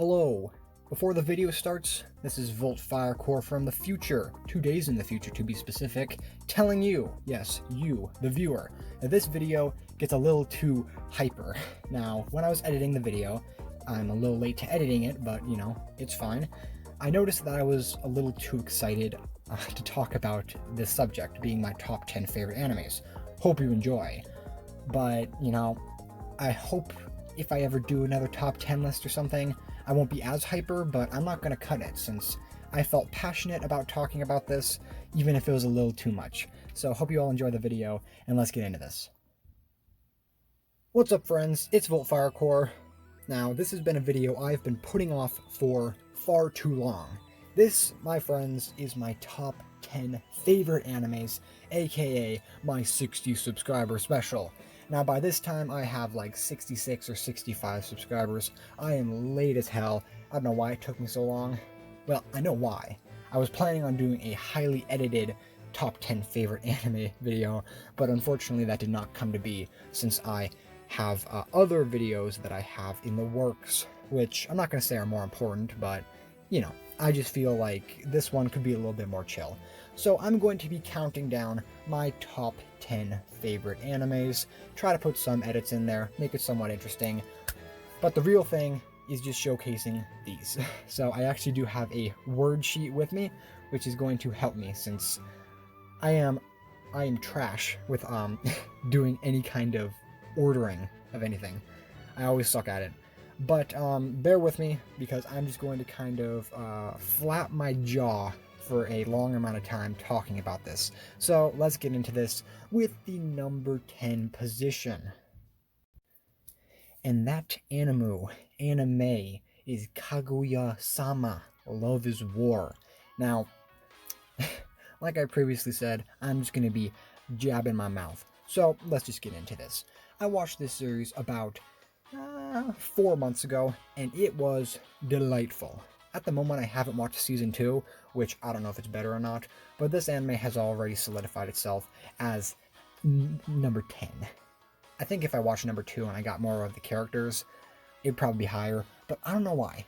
Hello. Before the video starts, this is Volt Firecore from the future, 2 days in the future to be specific, telling you, yes, you, the viewer, that this video gets a little too hyper. Now, when I was editing the video, I'm a little late to editing it, but it's fine. I noticed that I was a little too excited to talk about this subject, being my top 10 favorite animes. Hope you enjoy. But, I hope if I ever do another top 10 list or something, I won't be as hyper, but I'm not going to cut it since I felt passionate about talking about this, even if it was a little too much. So hope you all enjoy the video, and let's get into this. What's up, friends? It's Volt Firecore. Now, this has been a video I've been putting off for far too long. This, my friends, is my top 10 favorite animes, aka my 60 subscriber special. Now, by this time, I have like 66 or 65 subscribers. I am late as hell. I don't know why it took me so long. Well, I know why. I was planning on doing a highly edited top 10 favorite anime video, but unfortunately that did not come to be since I have other videos that I have in the works, which I'm not going to say are more important, but, I just feel like this one could be a little bit more chill. So I'm going to be counting down my top 10 favorite animes, try to put some edits in there, make it somewhat interesting, but the real thing is just showcasing these. So I actually do have a word sheet with me, which is going to help me since I am trash with doing any kind of ordering of anything. I always suck at it. But bear with me because I'm just going to kind of flap my jaw for a long amount of time talking about this. So let's get into this with the number 10 position. And that anime is Kaguya-sama, Love is War. Now, like I previously said, I'm just going to be jabbing my mouth. So let's just get into this. I watched this series about 4 months ago, and it was delightful. At the moment, I haven't watched season 2, which I don't know if it's better or not, but this anime has already solidified itself as number 10. I think if I watched number 2 and I got more of the characters, it'd probably be higher, but I don't know why.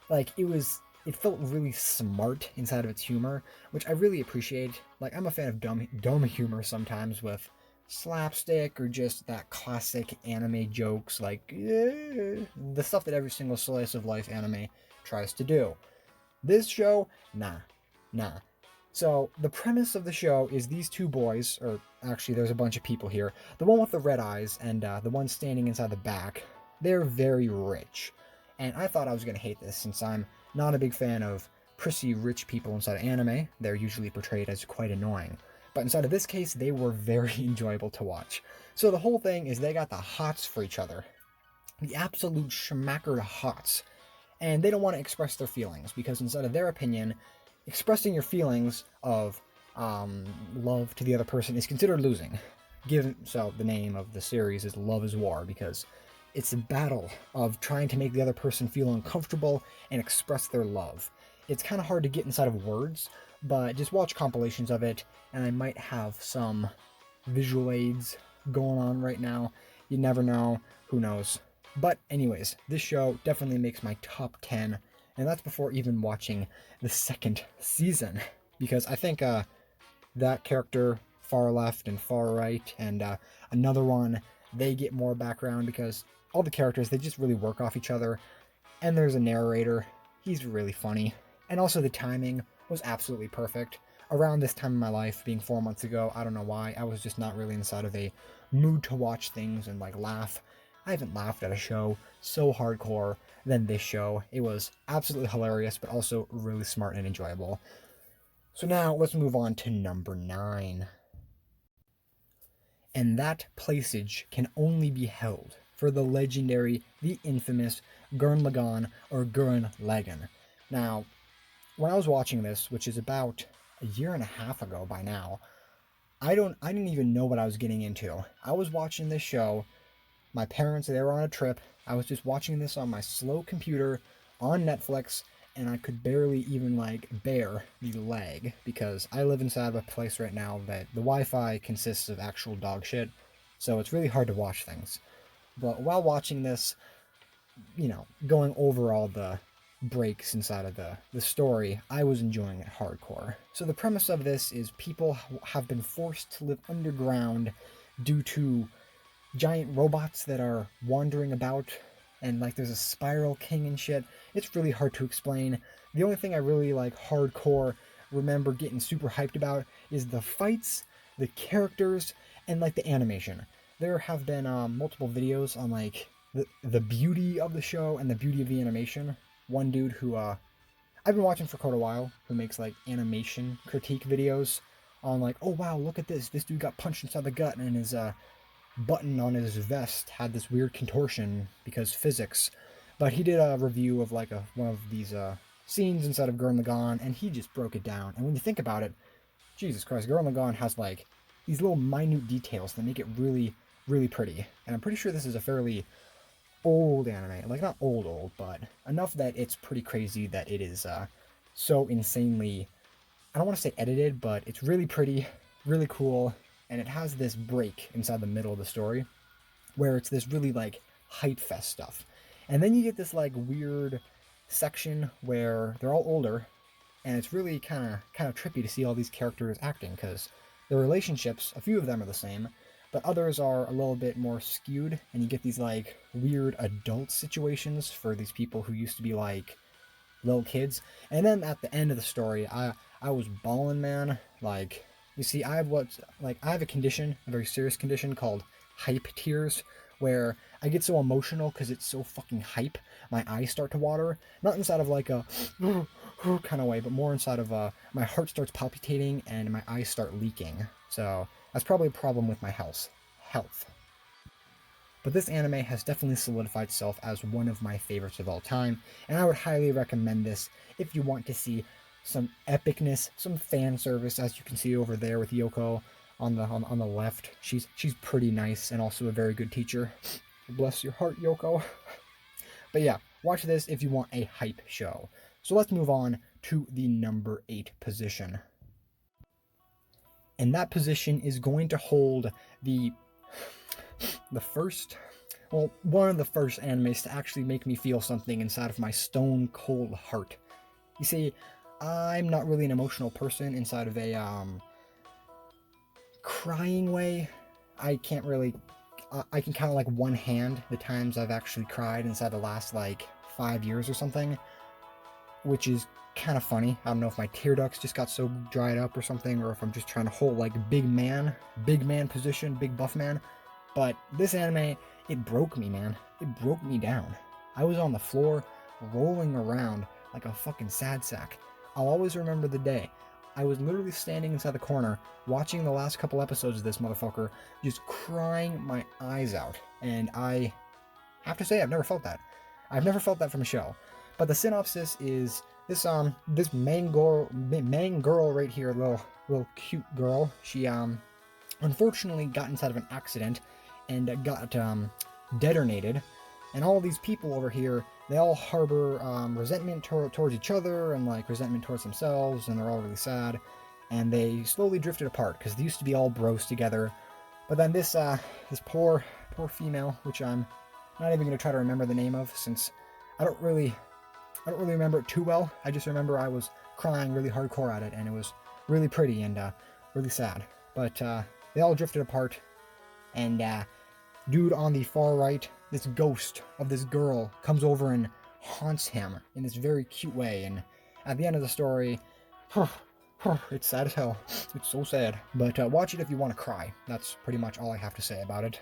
Like, it felt really smart inside of its humor, which I really appreciate. Like, I'm a fan of dumb humor sometimes with slapstick or just that classic anime jokes, like the stuff that every single slice of life anime tries to do. This show, nah. So the premise of the show is these two boys, or actually there's a bunch of people here, the one with the red eyes and the one standing inside the back, they're very rich. And I thought I was going to hate this since I'm not a big fan of prissy rich people inside of anime. They're usually portrayed as quite annoying. But inside of this case, they were very enjoyable to watch. So the whole thing is they got the hots for each other. The absolute schmackered hots. And they don't want to express their feelings, because inside of their opinion, expressing your feelings of love to the other person is considered losing. So the name of the series is Love is War, because it's a battle of trying to make the other person feel uncomfortable and express their love. It's kind of hard to get inside of words, but just watch compilations of it, and I might have some visual aids going on right now. You never know. Who knows? But anyways, this show definitely makes my top 10, and that's before even watching the second season, because I think that character, far left and far right, and another one, they get more background because all the characters, they just really work off each other, and there's a narrator. He's really funny, and also the timing was absolutely perfect. Around this time in my life, being 4 months ago, I don't know why, I was just not really inside of a mood to watch things and laugh. I haven't laughed at a show so hardcore than this show. It was absolutely hilarious, but also really smart and enjoyable. So now let's move on to number 9. And that placage can only be held for the legendary, the infamous Gurren Lagann, or Gurren Lagann. Now, when I was watching this, which is about a year and a half ago by now, I didn't even know what I was getting into. I was watching this show. My parents, they were on a trip. I was just watching this on my slow computer on Netflix, and I could barely even bear the lag, because I live inside of a place right now that the Wi-Fi consists of actual dog shit, so it's really hard to watch things. But while watching this, going over all the breaks inside of the story, I was enjoying it hardcore. So the premise of this is people have been forced to live underground due to giant robots that are wandering about, and like there's a spiral king and shit. It's really hard to explain. The only thing I really like hardcore remember getting super hyped about is the fights, the characters, and like the animation. There have been multiple videos on like the beauty of the show and the beauty of the animation. One dude who I've been watching for quite a while, who makes like animation critique videos on like, oh wow, look at this. This dude got punched inside the gut and his button on his vest had this weird contortion because physics. But he did a review of like one of these scenes inside of Gurren Lagann, and he just broke it down. And when you think about it, Jesus Christ, Gurren Lagann has like these little minute details that make it really, really pretty. And I'm pretty sure this is a fairly old anime. Like, not old, but enough that it's pretty crazy that it is so insanely, I don't want to say edited, but it's really pretty, really cool, and it has this break inside the middle of the story where it's this really like hype fest stuff. And then you get this like weird section where they're all older, and it's really kind of trippy to see all these characters acting, because the relationships, a few of them are the same, but others are a little bit more skewed, and you get these like weird adult situations for these people who used to be like little kids. And then at the end of the story, I was bawling, man. Like, you see, I have a condition, a very serious condition called hype tears, where I get so emotional because it's so fucking hype. My eyes start to water, not inside of like a kind of way, but more inside of my heart starts palpitating and my eyes start leaking. So that's probably a problem with my health. But this anime has definitely solidified itself as one of my favorites of all time, and I would highly recommend this if you want to see some epicness, some fan service, as you can see over there with Yoko on the left. She's pretty nice and also a very good teacher. Bless your heart, Yoko. But yeah, watch this if you want a hype show. So let's move on to the number 8 position. And that position is going to hold one of the first animes to actually make me feel something inside of my stone cold heart. You see, I'm not really an emotional person inside of a crying way. I can count like one hand the times I've actually cried inside the last like 5 years or something, which is kind of funny. I don't know if my tear ducts just got so dried up or something, or if I'm just trying to hold like big man position, big buff man. But this anime, it broke me, man. It broke me down. I was on the floor, rolling around like a fucking sad sack. I'll always remember the day. I was literally standing inside the corner, watching the last couple episodes of this motherfucker, just crying my eyes out. And I have to say, I've never felt that. I've never felt that from a show. But the synopsis is this main girl right here, little cute girl. She unfortunately got inside of an accident and got detonated, and all these people over here, they all harbor resentment towards each other and like resentment towards themselves, and they're all really sad, and they slowly drifted apart because they used to be all bros together. But then this poor female, which I'm not even going to try to remember the name of, since I don't really remember it too well. I just remember I was crying really hardcore at it, and it was really pretty and really sad. But they all drifted apart, and dude on the far right, this ghost of this girl comes over and haunts him in this very cute way. And at the end of the story, it's sad as hell. It's so sad. But watch it if you want to cry. That's pretty much all I have to say about it.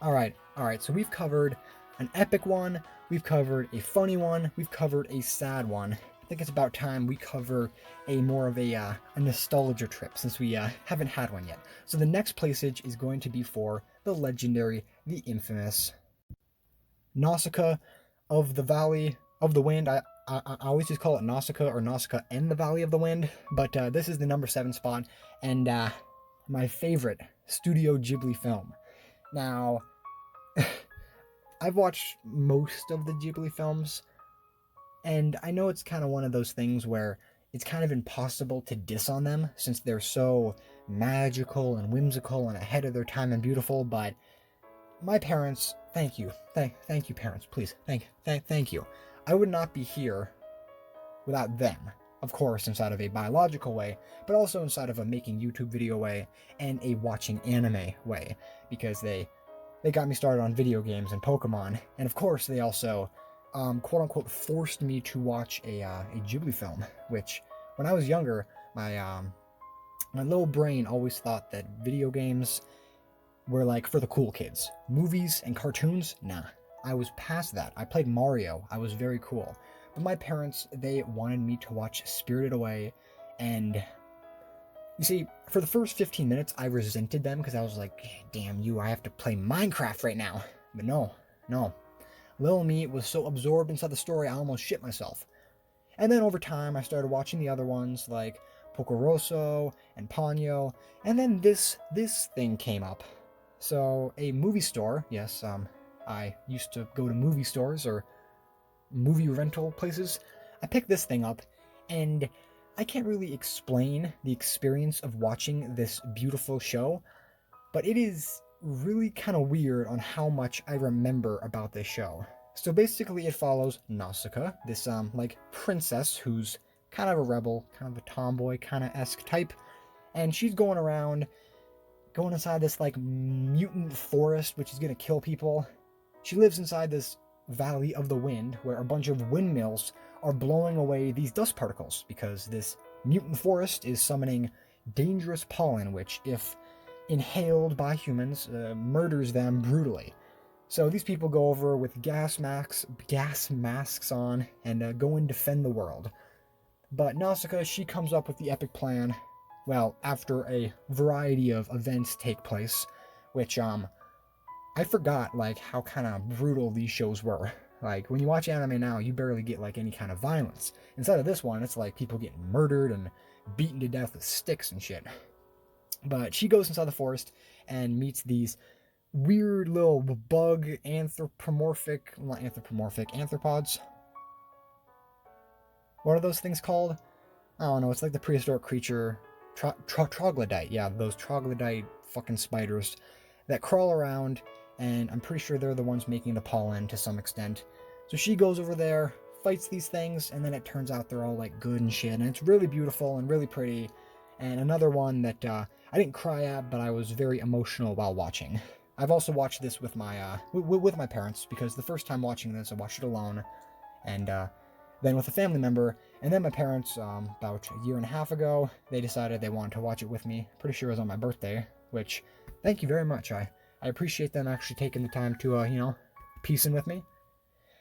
Alright, so we've covered an epic one, we've covered a funny one, we've covered a sad one. I think it's about time we cover a more of a nostalgia trip, since we haven't had one yet. So the next placage is going to be for the legendary, the infamous Nausicaa of the Valley of the Wind. I always just call it Nausicaa or Nausicaa and the Valley of the Wind, but this is the number 7 spot, and my favorite Studio Ghibli film. Now, I've watched most of the Ghibli films, and I know it's kind of one of those things where it's kind of impossible to diss on them since they're so magical and whimsical and ahead of their time and beautiful, but my parents, thank you parents, please, thank you. I would not be here without them. Of course, inside of a biological way, but also inside of a making YouTube video way and a watching anime way, because they got me started on video games and Pokemon, and of course they also quote unquote forced me to watch a Ghibli film, which when I was younger, my little brain always thought that video games were like for the cool kids. Movies and cartoons, nah. I was past that. I played Mario. I was very cool. But my parents, they wanted me to watch Spirited Away, and you see, for the first 15 minutes, I resented them because I was like, damn you, I have to play Minecraft right now. But no. Little me was so absorbed inside the story, I almost shit myself. And then over time, I started watching the other ones like Pocoroso and Ponyo, and then this thing came up. So a movie store, yes, I used to go to movie stores or movie rental places. I picked this thing up, and I can't really explain the experience of watching this beautiful show, but it is really kind of weird on how much I remember about this show. So basically it follows Nausicaa, this like princess who's kind of a rebel, kind of a tomboy kind of esque type, and she's going inside this like mutant forest which is gonna kill people. She lives inside this Valley of the Wind where a bunch of windmills are blowing away these dust particles because this mutant forest is summoning dangerous pollen which, if inhaled by humans, murders them brutally. So these people go over with gas masks on and go and defend the world. But Nausicaa, she comes up with the epic plan, well, after a variety of events take place, which I forgot like how kind of brutal these shows were. Like when you watch anime now, you barely get like any kind of violence. Inside of this one, it's like people getting murdered and beaten to death with sticks and shit. But she goes inside the forest and meets these weird little bug anthropomorphic arthropods. What are those things called? I don't know. It's like the prehistoric creature troglodyte. Yeah, those troglodyte fucking spiders that crawl around, and I'm pretty sure they're the ones making the pollen to some extent. So she goes over there, fights these things, and then it turns out they're all like good and shit, and it's really beautiful and really pretty. And another one that I didn't cry at, but I was very emotional while watching. I've also watched this with my with my parents, because the first time watching this, I watched it alone, and then with a family member, and then my parents, about a year and a half ago, they decided they wanted to watch it with me. Pretty sure it was on my birthday, which, thank you very much. I appreciate them actually taking the time to, piece in with me.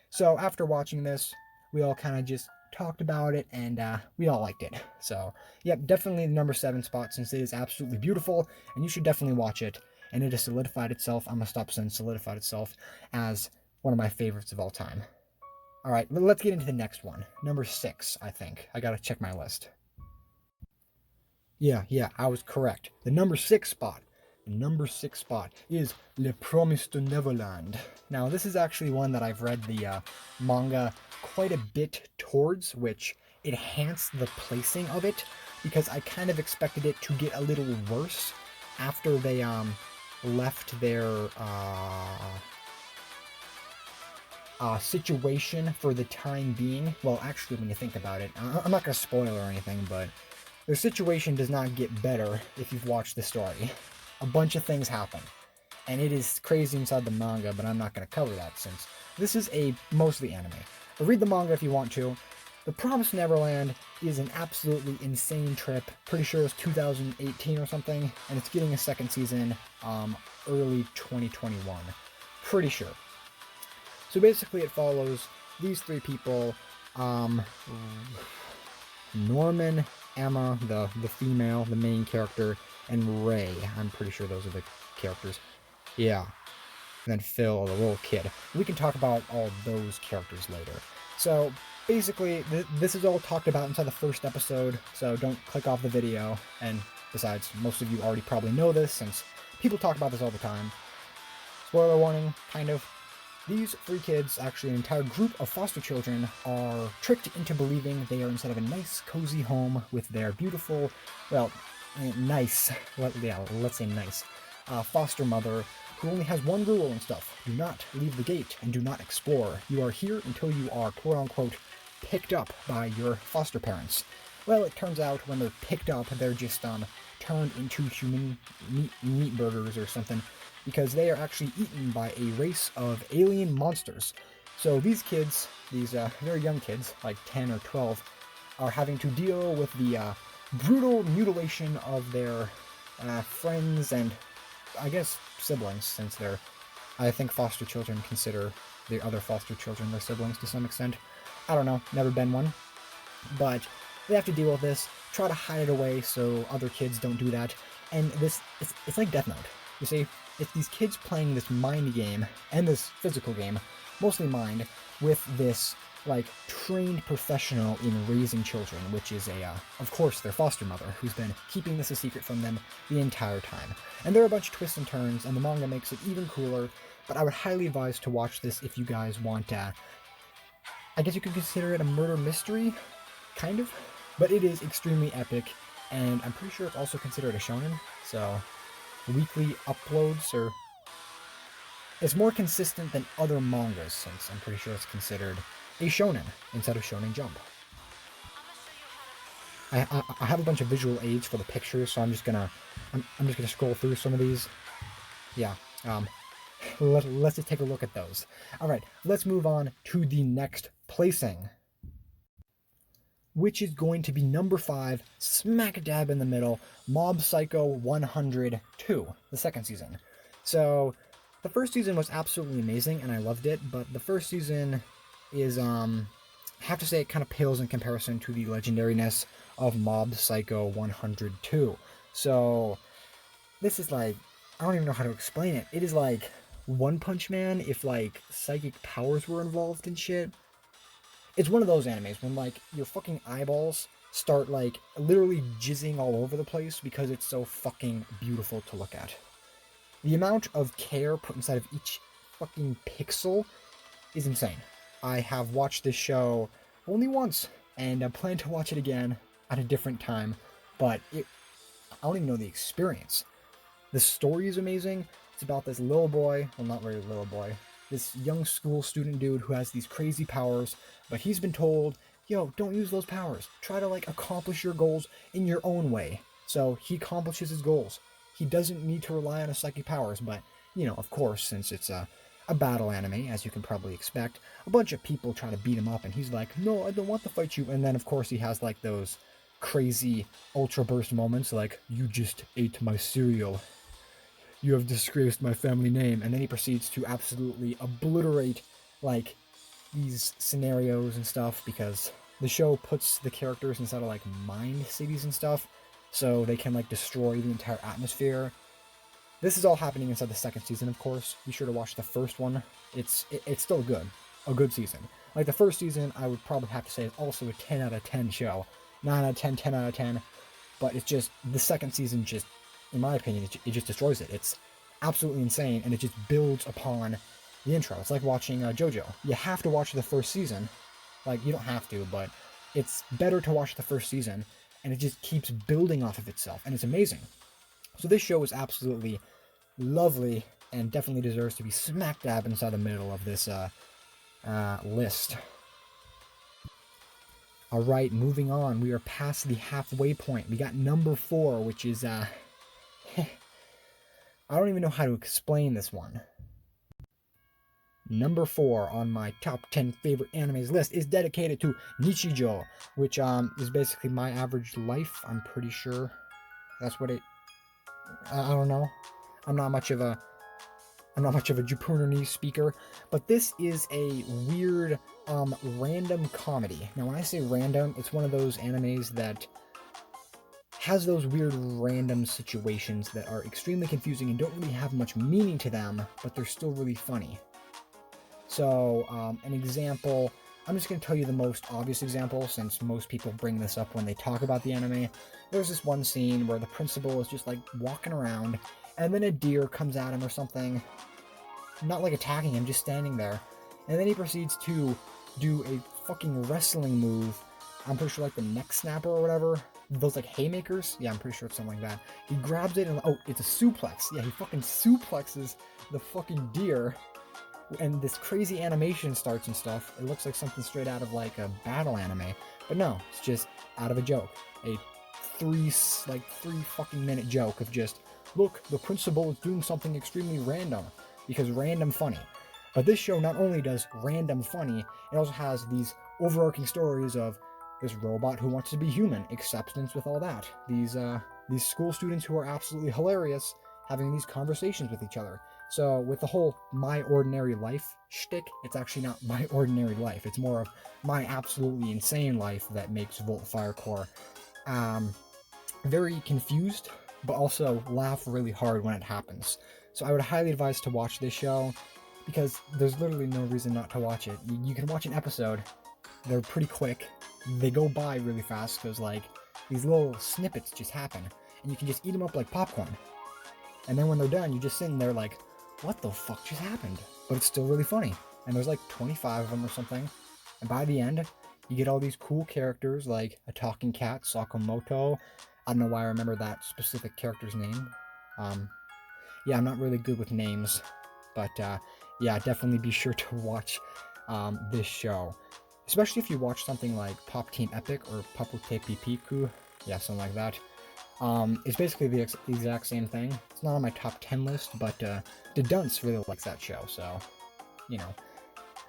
So after watching this, we all kind of just talked about it, and we all liked it. So, yep, definitely the number 7 spot, since it is absolutely beautiful, and you should definitely watch it. And it has solidified itself, I'm gonna stop saying solidified itself, as one of my favorites of all time. Alright, let's get into the next one. Number 6, I think. I gotta check my list. Yeah, I was correct. The number 6 spot is Le Promise de Neverland. Now, this is actually one that I've read the manga quite a bit towards, which enhanced the placing of it, because I kind of expected it to get a little worse after they left their situation for the time being. Well, actually, when you think about it, I'm not going to spoil or anything, but their situation does not get better if you've watched the story. A bunch of things happen, and it is crazy inside the manga, but I'm not going to cover that since this is a mostly anime. But read the manga if you want to. The Promised Neverland is an absolutely insane trip. Pretty sure it's 2018 or something, and it's getting a second season early 2021. Pretty sure. So basically it follows these 3 people, Norman, Emma, the female, the main character, and Ray. I'm pretty sure those are the characters. Yeah. And then Phil, the little kid. We can talk about all those characters later. So basically, this is all talked about inside the first episode, so don't click off the video. And besides, most of you already probably know this, since people talk about this all the time. Spoiler warning, kind of. These 3 kids, actually an entire group of foster children, are tricked into believing they are inside of a nice, cozy home with their beautiful, well, nice, let's say nice, foster mother, who only has one rule and stuff. Do not leave the gate and do not explore. You are here until you are quote-unquote picked up by your foster parents. Well, it turns out when they're picked up, they're just turned into human meat burgers or something, because they are actually eaten by a race of alien monsters. So these kids, these very young kids, like 10 or 12, are having to deal with the brutal mutilation of their friends and, I guess, siblings, since they're, I think foster children consider the other foster children their siblings to some extent. I don't know, never been one. But they have to deal with this, try to hide it away so other kids don't do that. And it's like Death Note. You see, it's these kids playing this mind game, and this physical game, mostly mind, with this, like, trained professional in raising children, which is of course, their foster mother, who's been keeping this a secret from them the entire time. And there are a bunch of twists and turns, and the manga makes it even cooler, but I would highly advise to watch this if you guys want, I guess you could consider it a murder mystery, kind of, but it is extremely epic, and I'm pretty sure it's also considered a shonen, so weekly uploads are... It's more consistent than other mangas, since I'm pretty sure it's considered a shonen instead of Shonen Jump. I have a bunch of visual aids for the pictures, so I'm just gonna scroll through some of these. Yeah, let's just take a look at those. All right, let's move on to the next placing, which is going to be number 5, smack dab in the middle, Mob Psycho 102, the second season. So the first season was absolutely amazing, and I loved it, but the first season is, I have to say, it kind of pales in comparison to the legendariness of Mob Psycho 102. So this is like, I don't even know how to explain it. It is like One Punch Man if, like, psychic powers were involved and shit. It's one of those animes when, like, your fucking eyeballs start, like, literally jizzing all over the place because it's so fucking beautiful to look at. The amount of care put inside of each fucking pixel is insane. I have watched this show only once, and I plan to watch it again at a different time, but I don't even know the experience. The story is amazing. It's about this little boy, well, not really little boy, this young school student dude who has these crazy powers, but he's been told, yo, don't use those powers. Try to, like, accomplish your goals in your own way. So he accomplishes his goals. He doesn't need to rely on his psychic powers, but, you know, of course, since it's a battle anime, as you can probably expect, a bunch of people try to beat him up, and he's like, no, I don't want to fight you. And then, of course, he has, like, those crazy ultra burst moments, like, you just ate my cereal. You have disgraced my family name. And then he proceeds to absolutely obliterate, like, these scenarios and stuff, because the show puts the characters inside of, like, mind cities and stuff, so they can, like, destroy the entire atmosphere. This is all happening inside the second season, of course. Be sure to watch the first one. It's still good. A good season. Like, the first season, I would probably have to say is also a 10 out of 10 show. 9 out of 10, 10 out of 10. But it's just, the second season just, in my opinion, it just destroys it. It's absolutely insane, and it just builds upon the intro. It's like watching JoJo. You have to watch the first season. Like, you don't have to, but it's better to watch the first season, and it just keeps building off of itself, and it's amazing. So this show is absolutely lovely, and definitely deserves to be smack dab inside the middle of this list. Alright, moving on. We are past the halfway point. We got number 4, which is, I don't even know how to explain this one. Number 4 on my top 10 favorite animes list is dedicated to Nichijou, which is basically my average life. I'm pretty sure that's what it... I don't know. I'm not much of a Japanese speaker, but this is a weird, random comedy. Now, when I say random, it's one of those animes that has those weird random situations that are extremely confusing and don't really have much meaning to them, but they're still really funny. So, an example, I'm just going to tell you the most obvious example, since most people bring this up when they talk about the anime. There's this one scene where the principal is just, like, walking around, and then a deer comes at him or something, not, like, attacking him, just standing there, and then he proceeds to do a fucking wrestling move, I'm pretty sure, like, the neck snapper or whatever, those like haymakers. Yeah, I'm pretty sure it's something like that. He grabs it and oh, it's a suplex. Yeah, he fucking suplexes the fucking deer, and this crazy animation starts and stuff. It looks like something straight out of like a battle anime, but no, it's just out of a joke. A three fucking minute joke of just, look, the principal is doing something extremely random, because random funny. But this show not only does random funny, it also has these overarching stories of this robot who wants to be human, acceptance with all that. These school students who are absolutely hilarious having these conversations with each other. So with the whole My Ordinary Life shtick, it's actually not my ordinary life. It's more of my absolutely insane life that makes Volt Fire Corps very confused, but also laugh really hard when it happens. So I would highly advise to watch this show, because there's literally no reason not to watch it. You can watch an episode, they're pretty quick, they go by really fast because like these little snippets just happen, and you can just eat them up like popcorn. And then when they're done, you're just sitting there like, what the fuck just happened? But it's still really funny. And there's like 25 of them or something. And by the end, you get all these cool characters like a talking cat, Sakamoto. I don't know why I remember that specific character's name. Yeah, I'm not really good with names. But yeah, definitely be sure to watch this show. Especially if you watch something like Pop Team Epic or Papute Pipiku. Yeah, something like that. It's basically the exact same thing. It's not on my top 10 list, but the Dunce really likes that show, so, you know.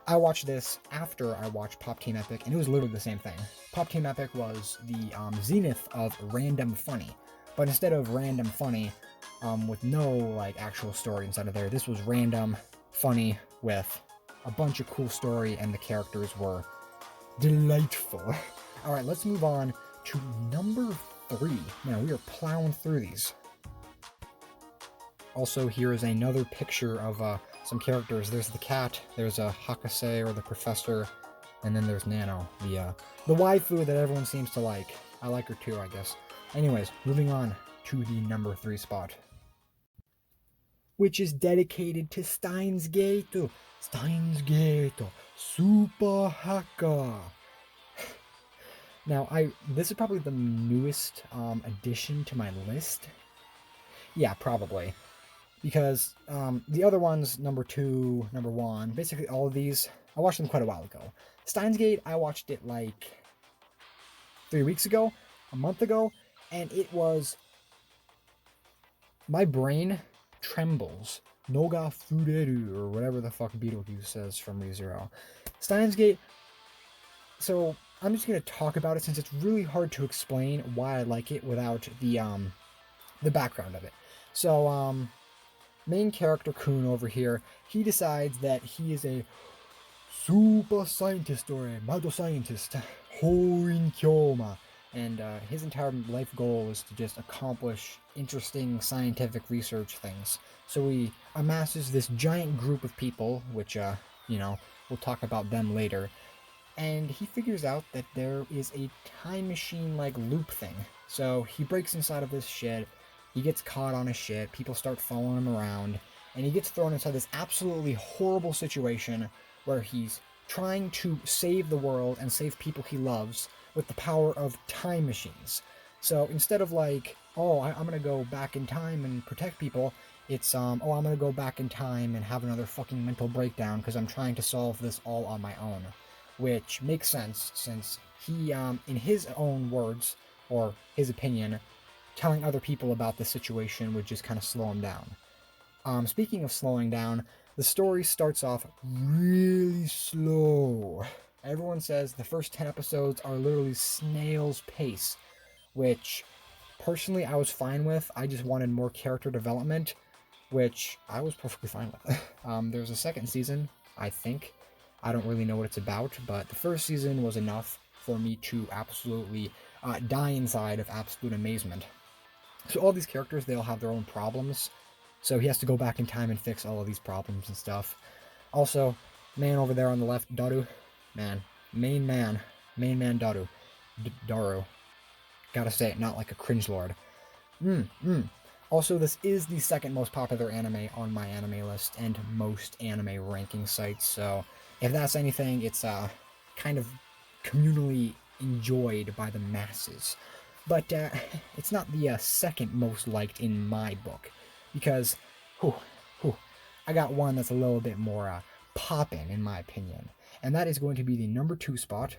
I watched this after I watched Pop Team Epic, and it was literally the same thing. Pop Team Epic was the zenith of random funny, but instead of random funny with no like actual story inside of there, this was random funny with a bunch of cool story, and the characters were delightful. Alright, let's move on to number 3. Now, we are plowing through these. Also, here is another picture of some characters. There's the cat, there's a Hakase or the professor, and then there's Nano, the waifu that everyone seems to like. I like her too, I guess. Anyways, moving on to the number 3 spot, which is dedicated to Steins Gate. Steins Gate Super Haka. Now, this is probably the newest addition to my list. Yeah, probably. Because the other ones, number 2, number 1, basically all of these, I watched them quite a while ago. Steins Gate, I watched it like 3 weeks ago, a month ago, and it was... my brain trembles. Noga Fureru, or whatever the fuck Beetlejuice says from ReZero. Steins Gate, so I'm just going to talk about it since it's really hard to explain why I like it without the background of it. So, main character Kun over here, he decides that he is a super scientist or a mad scientist, Hoin Kyoma, and his entire life goal is to just accomplish interesting scientific research things. So he amasses this giant group of people, which, you know, we'll talk about them later, and he figures out that there is a time machine-like loop thing. So he breaks inside of this shit, he gets caught on his shit, people start following him around, and he gets thrown inside this absolutely horrible situation where he's trying to save the world and save people he loves with the power of time machines. So instead of like, oh, I'm gonna go back in time and protect people, it's, oh, I'm gonna go back in time and have another fucking mental breakdown because I'm trying to solve this all on my own. Which makes sense, since he, in his own words, or his opinion, telling other people about the situation would just kind of slow him down. Speaking of slowing down, the story starts off really slow. Everyone says the first 10 episodes are literally snail's pace, which, personally, I was fine with. I just wanted more character development, which I was perfectly fine with. There's a second season, I think. I don't really know what it's about, but the first season was enough for me to absolutely die inside of absolute amazement. So all these characters, they all have their own problems, so he has to go back in time and fix all of these problems and stuff. Also, man over there on the left, Daru, main man Daru. Daru. Gotta say it, not like a cringelord. Also, this is the second most popular anime on my anime list and most anime ranking sites, so if that's anything, it's kind of communally enjoyed by the masses. But it's not the second most liked in my book, because whew, whew, I got one that's a little bit more poppin' in my opinion, and that is going to be the number 2 spot,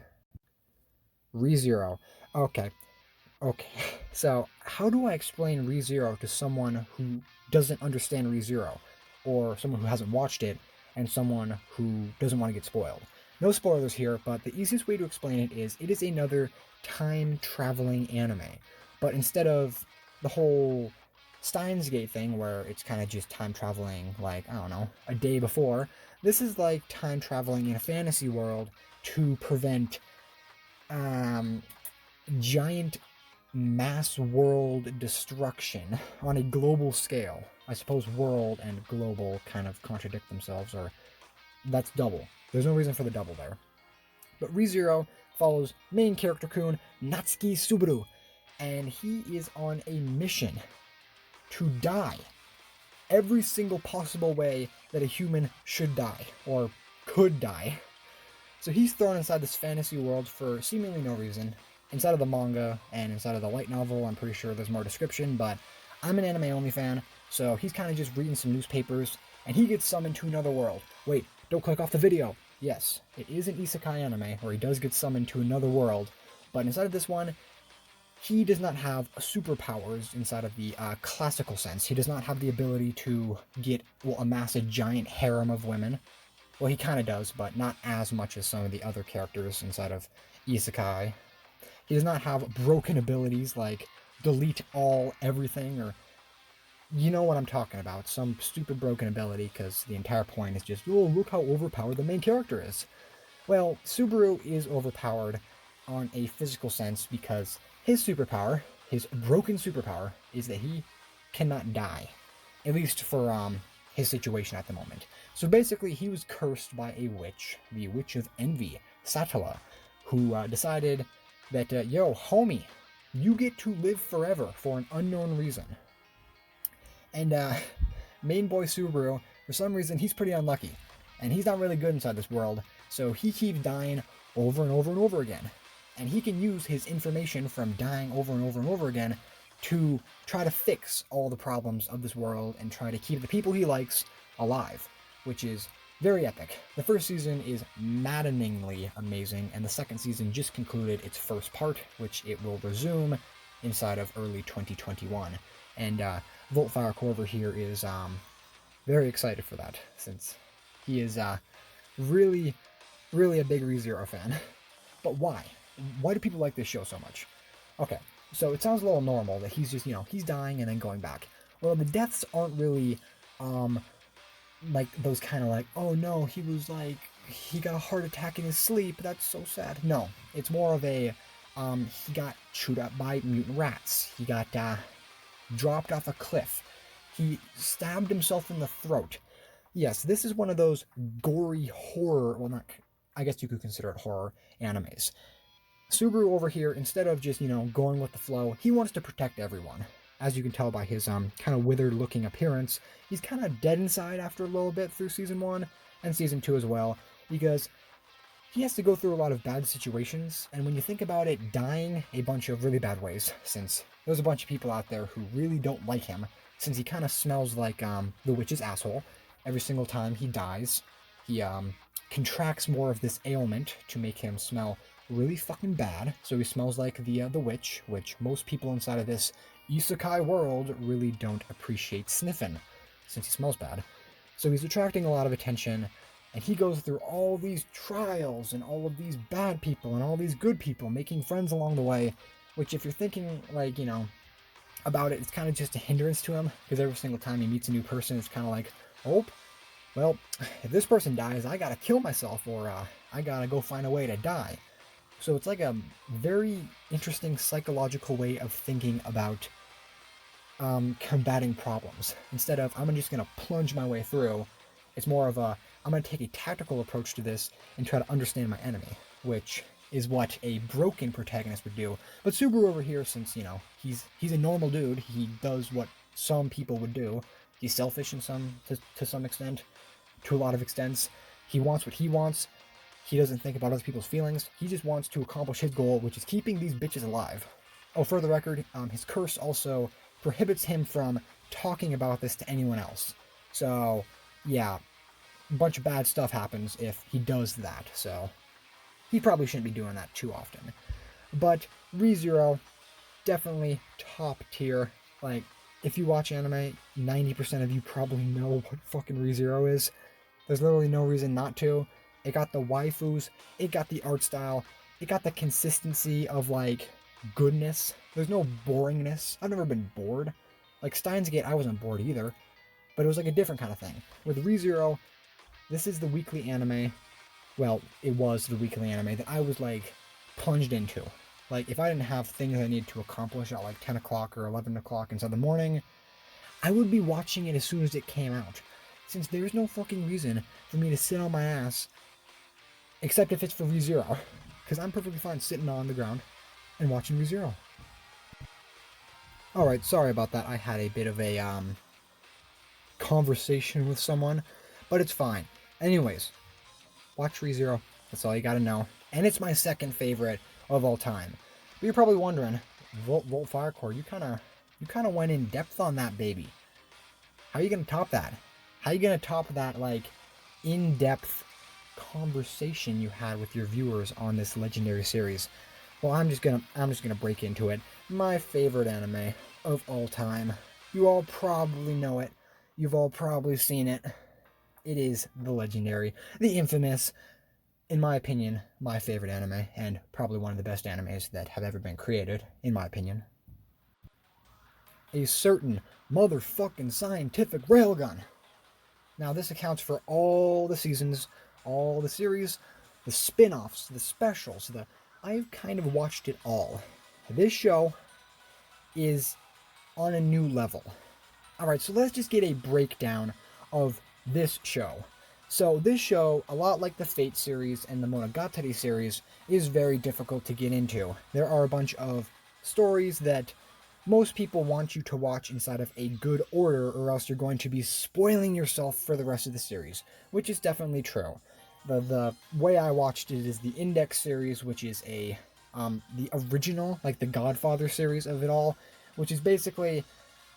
ReZero. Okay, okay. So how do I explain ReZero to someone who doesn't understand ReZero, or someone who hasn't watched it, and someone who doesn't want to get spoiled? No spoilers here, but the easiest way to explain it is another time traveling anime. But instead of the whole Steins Gate thing where it's kind of just time traveling, like, I don't know, a day before, this is like time traveling in a fantasy world to prevent um, giant mass world destruction on a global scale. I suppose world and global kind of contradict themselves, or that's double. There's no reason for the double there. But ReZero follows main character Kun Natsuki Subaru, and he is on a mission to die every single possible way that a human should die, or could die. So he's thrown inside this fantasy world for seemingly no reason. Inside of the manga and inside of the light novel, I'm pretty sure there's more description, but I'm an anime only fan, so he's kind of just reading some newspapers, and he gets summoned to another world. Wait, don't click off the video. Yes, it is an isekai anime where he does get summoned to another world, but inside of this one, he does not have superpowers inside of the classical sense. He does not have the ability to amass a giant harem of women. Well, he kind of does, but not as much as some of the other characters inside of isekai. He does not have broken abilities like delete all everything, or you know what I'm talking about, some stupid broken ability, because the entire point is just, oh, look how overpowered the main character is. Well, Subaru is overpowered on a physical sense because his superpower, his broken superpower, is that he cannot die. At least for his situation at the moment. So basically, he was cursed by a witch, the Witch of Envy, Satala, who decided that, yo, homie, you get to live forever for an unknown reason. And main boy Subaru, for some reason, he's pretty unlucky. And he's not really good inside this world, so he keeps dying over and over and over again. And he can use his information from dying over and over and over again to try to fix all the problems of this world and try to keep the people he likes alive, which is very epic. The first season is maddeningly amazing, and the second season just concluded its first part, which it will resume inside of early 2021. And Voltfire Corver here is very excited for that, since he is really, really a big ReZero fan. But why? Why do people like this show so much? Okay, so it sounds a little normal that he's just, he's dying and then going back. Well, the deaths aren't really, like those kind of like, oh no, he got a heart attack in his sleep, that's so sad. No, it's more of a, he got chewed up by mutant rats. He got, dropped off a cliff. He stabbed himself in the throat. Yes, this is one of those gory horror, well, not, I guess you could consider it horror animes. Subaru over here, instead of just, going with the flow, he wants to protect everyone. As you can tell by his kind of withered looking appearance, he's kind of dead inside after a little bit through season 1 and season 2 as well, because he has to go through a lot of bad situations, and when you think about it, dying a bunch of really bad ways, since there's a bunch of people out there who really don't like him, since he kind of smells like the witch's asshole. Every single time he dies, he contracts more of this ailment to make him smell really fucking bad, so he smells like the witch, which most people inside of this isekai world really don't appreciate sniffing, since he smells bad. So he's attracting a lot of attention, and he goes through all these trials and all of these bad people and all these good people, making friends along the way, which if you're thinking, like, about it, it's kind of just a hindrance to him, because every single time he meets a new person, it's kind of like, oh, well, if this person dies, I gotta kill myself, or I gotta go find a way to die. So it's like a very interesting psychological way of thinking about combating problems. Instead of, I'm just going to plunge my way through, it's more of a, I'm going to take a tactical approach to this and try to understand my enemy, which is what a broken protagonist would do. But Subaru over here, since, he's a normal dude, he does what some people would do. He's selfish to some extent, to a lot of extents. He wants what he wants. He doesn't think about other people's feelings. He just wants to accomplish his goal, which is keeping these bitches alive. Oh, for the record, his curse also prohibits him from talking about this to anyone else. So, yeah, a bunch of bad stuff happens if he does that. So, he probably shouldn't be doing that too often. But ReZero, definitely top tier. Like, if you watch anime, 90% of you probably know what fucking ReZero is. There's literally no reason not to. It got the waifus, it got the art style, it got the consistency of, like, goodness. There's no boringness. I've never been bored. Like, Steins Gate, I wasn't bored either, but it was like a different kind of thing. With ReZero, this is the weekly anime. Well, it was the weekly anime that I was, like, plunged into. Like, if I didn't have things I needed to accomplish at, like, 10 o'clock or 11 o'clock inside the morning, I would be watching it as soon as it came out. Since there's no fucking reason for me to sit on my ass, except if it's for ReZero. Because I'm perfectly fine sitting on the ground and watching ReZero. Alright, sorry about that. I had a bit of a, conversation with someone, but it's fine. Anyways, watch ReZero. That's all you gotta know. And it's my second favorite of all time. But you're probably wondering, Volt Firecore, you kinda went in depth on that baby. How are you gonna top that? How are you gonna top that, like, in-depth conversation you had with your viewers on this legendary series? Well, I'm just gonna break into it. My favorite anime of all time. You all probably know it. You've all probably seen it. It is the legendary, the infamous, in my opinion, my favorite anime, and probably one of the best animes that have ever been created, in my opinion. A certain motherfucking scientific railgun. Now, this accounts for all the seasons, all the series, the spin-offs, the specials, I've kind of watched it all. This show is on a new level. Alright, so let's just get a breakdown of this show. So this show, a lot like the Fate series and the Monogatari series, is very difficult to get into. There are a bunch of stories that most people want you to watch inside of a good order, or else you're going to be spoiling yourself for the rest of the series, which is definitely true. The way I watched it is the Index series, which is the original, like the Godfather series of it all, which is basically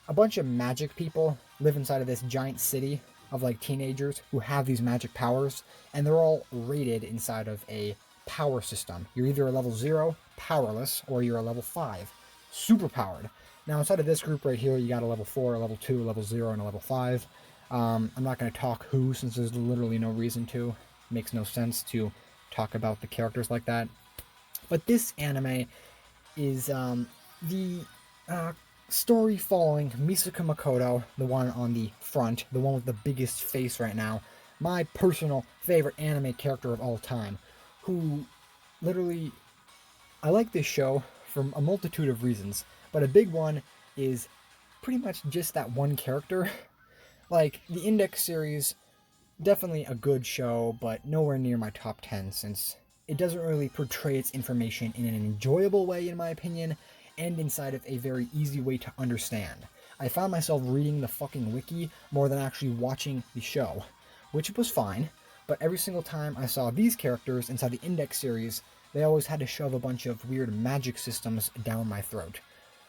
a bunch of magic people live inside of this giant city of, like, teenagers who have these magic powers, and they're all rated inside of a power system. You're either a level 0, powerless, or you're a level 5, super powered. Now, inside of this group right here, you got a level 4, a level 2, a level 0, and a level 5. I'm not going to talk who, since there's literally no reason to. It makes no sense to talk about the characters like that. But this anime is the story following Misaka Makoto, the one on the front, the one with the biggest face right now, my personal favorite anime character of all time, who literally, I like this show for a multitude of reasons, but a big one is pretty much just that one character. Like, the Index series, definitely a good show, but nowhere near my top 10, since it doesn't really portray its information in an enjoyable way, in my opinion, and inside of a very easy way to understand. I found myself reading the fucking wiki more than actually watching the show, which was fine, but every single time I saw these characters inside the Index series, they always had to shove a bunch of weird magic systems down my throat.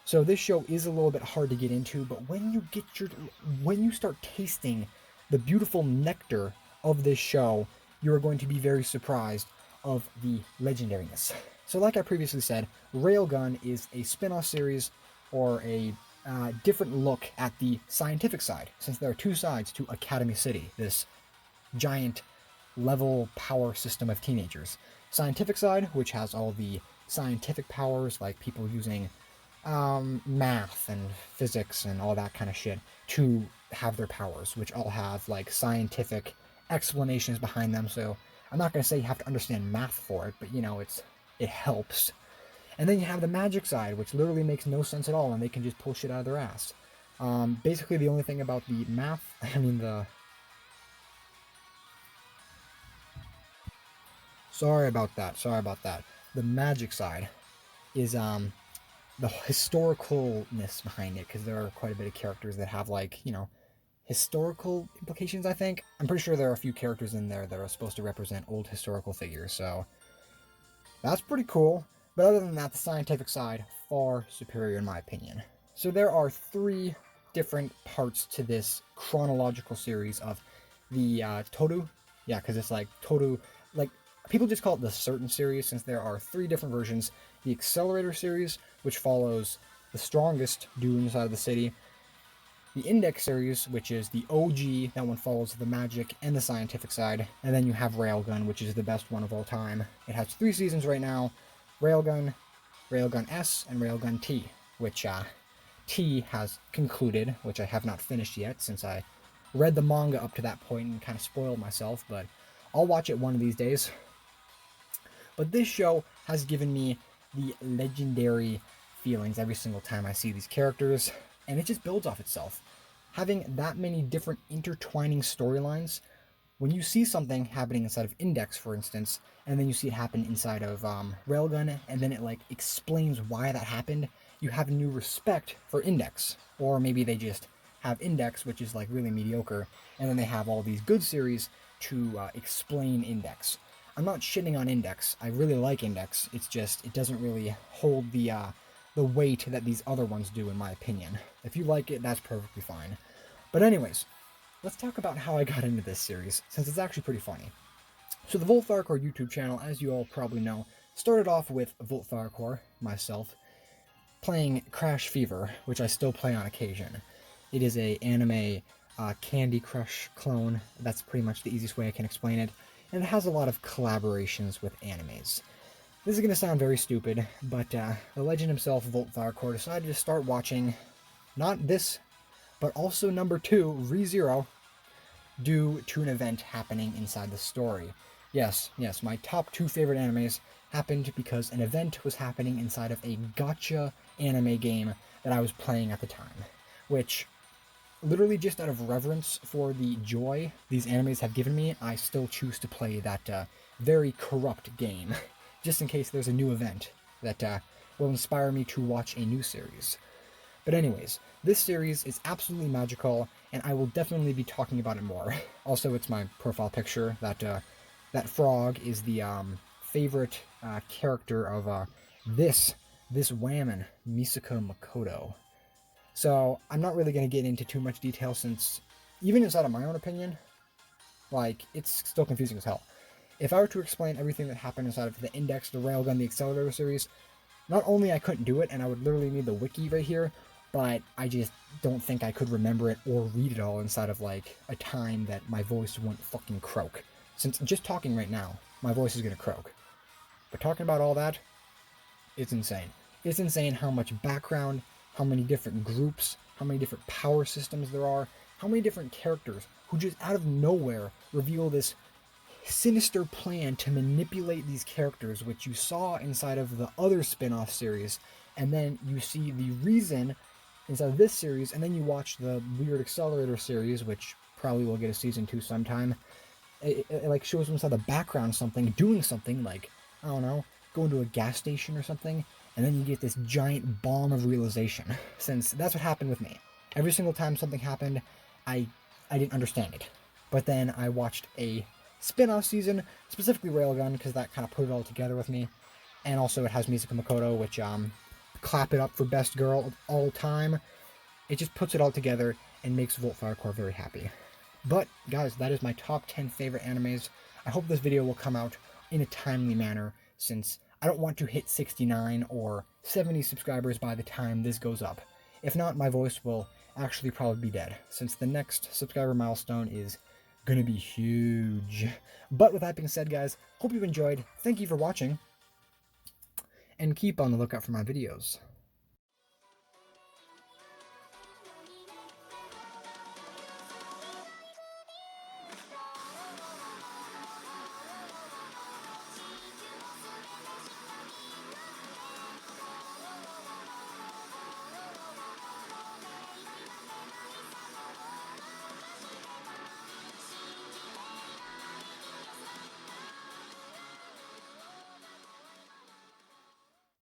So this show is a little bit hard to get into, but when you start tasting the beautiful nectar of this show, you're going to be very surprised of the legendariness. So like I previously said, Railgun is a spin-off series, or a different look at the scientific side, since there are two sides to Academy City, this giant level power system of teenagers. Scientific side, which has all the scientific powers, like people using math and physics and all that kind of shit to have their powers, which all have, like, scientific explanations behind them. So I'm not going to say you have to understand math for it, but, you know, it helps. And then you have the magic side, which literally makes no sense at all, and they can just pull shit out of their ass. Basically, the only thing about the math, Sorry about that. The magic side is, the historicalness behind it, because there are quite a bit of characters that have, like, you know, historical implications, I think. I'm pretty sure there are a few characters in there that are supposed to represent old historical figures, so that's pretty cool. But other than that, the scientific side, far superior in my opinion. So there are 3 different parts to this chronological series of the Toru. Yeah, because it's like Toru, like people just call it the Certain series since there are 3 different versions. The Accelerator series, which follows the strongest dude inside of the city. The Index series, which is the OG, that one follows the magic and the scientific side. And then you have Railgun, which is the best one of all time. It has 3 seasons right now: Railgun, Railgun S, and Railgun T, which T has concluded, which I have not finished yet since I read the manga up to that point and kind of spoiled myself, but I'll watch it one of these days. But this show has given me the legendary feelings every single time I see these characters, and it just builds off itself. Having that many different intertwining storylines, when you see something happening inside of Index, for instance, and then you see it happen inside of Railgun, and then it like explains why that happened, you have a new respect for Index. Or maybe they just have Index, which is like really mediocre, and then they have all these good series to explain Index. I'm not shitting on Index. I really like Index. It's just it doesn't really hold the weight that these other ones do, in my opinion. If you like it, that's perfectly fine. But anyways, let's talk about how I got into this series, since it's actually pretty funny. So the Volt Firecore YouTube channel, as you all probably know, started off with Volt Firecore, myself, playing Crash Fever, which I still play on occasion. It is a anime Candy Crush clone. That's pretty much the easiest way I can explain it. And it has a lot of collaborations with animes. This is going to sound very stupid, but the legend himself, Volt Firecore, decided to start watching not this, but also number 2, ReZero, due to an event happening inside the story. Yes, my top 2 favorite animes happened because an event was happening inside of a gacha anime game that I was playing at the time, which, literally just out of reverence for the joy these animes have given me, I still choose to play that very corrupt game, just in case there's a new event that will inspire me to watch a new series. But anyways, this series is absolutely magical, and I will definitely be talking about it more. Also, it's my profile picture. That frog is the favorite character of this whammon, Misaka Makoto. So I'm not really going to get into too much detail since, even inside of my own opinion, like, it's still confusing as hell. If I were to explain everything that happened inside of the Index, the Railgun, the Accelerator series, not only I couldn't do it, and I would literally need the wiki right here, but I just don't think I could remember it or read it all inside of, like, a time that my voice wouldn't fucking croak. Since just talking right now, my voice is going to croak. But talking about all that, it's insane. It's insane how much background, how many different groups, how many different power systems there are, how many different characters who just out of nowhere reveal this sinister plan to manipulate these characters, which you saw inside of the other spin-off series, and then you see the reason inside of this series, and then you watch the weird Accelerator series, which probably will get a season 2 sometime. It like shows inside the background something, doing something, like, I don't know, going to a gas station or something, and then you get this giant bomb of realization, since that's what happened with me. Every single time something happened, I didn't understand it. But then I watched a spin-off season, specifically Railgun, because that kind of put it all together with me. And also it has Misaka Makoto, which, clap it up for best girl of all time. It just puts it all together and makes Volt Firecore very happy. But, guys, that is my top 10 favorite animes. I hope this video will come out in a timely manner, since I don't want to hit 69 or 70 subscribers by the time this goes up. If not, my voice will actually probably be dead, since the next subscriber milestone is gonna be huge. But with that being said, guys, hope you've enjoyed. Thank you for watching, and keep on the lookout for my videos.